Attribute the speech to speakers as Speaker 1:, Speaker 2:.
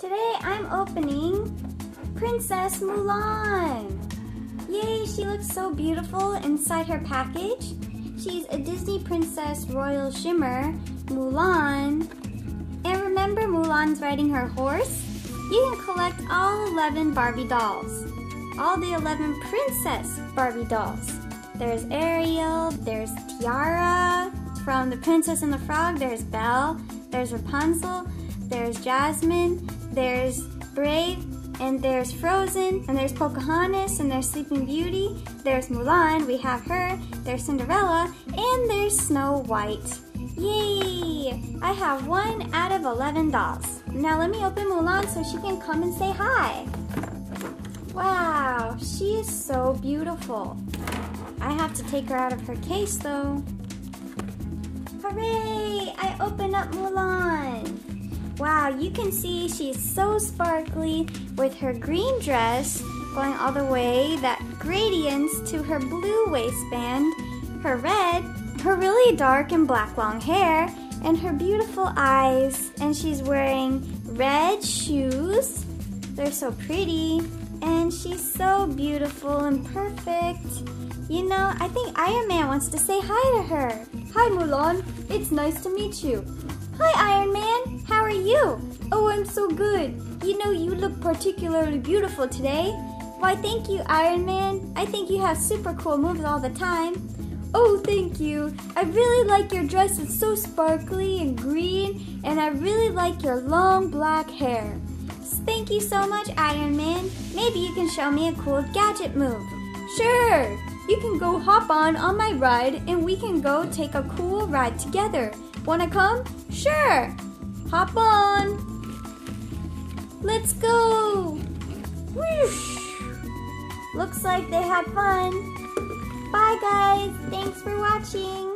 Speaker 1: Today I'm opening Princess Mulan. Yay, she looks so beautiful inside her package. She's a Disney Princess Royal Shimmer, Mulan. And remember Mulan's riding her horse? You can collect all 11 Barbie dolls. All the 11 Princess Barbie dolls. There's Ariel, there's Tiara, from The Princess and the Frog, there's Belle, there's Rapunzel, there's Jasmine, there's Brave, and there's Frozen, and there's Pocahontas, and there's Sleeping Beauty, there's Mulan, we have her, there's Cinderella, and there's Snow White. Yay! I have 1 out of 11 dolls. Now let me open Mulan so she can come and say hi. Wow, she is so beautiful. I have to take her out of her case though. Hooray! I opened up Mulan. Wow, you can see she's so sparkly with her green dress going all the way, that gradients to her blue waistband, her red, her really dark and black long hair, and her beautiful eyes. And she's wearing red shoes. They're so pretty. And she's so beautiful and perfect. You know, I think Iron Man wants to say hi to her. Hi Mulan, it's nice to meet you. Hi Iron Man, how are you? Oh, I'm so good. You know, you look particularly beautiful today. Why, thank you Iron Man. I think you have super cool moves all the time. Oh, thank you. I really like your dress. It's so sparkly and green, and I really like your long black hair. Thank you so much, Iron Man. Maybe you can show me a cool gadget move. Sure. You can go hop on my ride and we can go take a cool ride together. Wanna come? Sure. Hop on. Let's go. Whoosh. Looks like they had fun. Bye guys. Thanks for watching.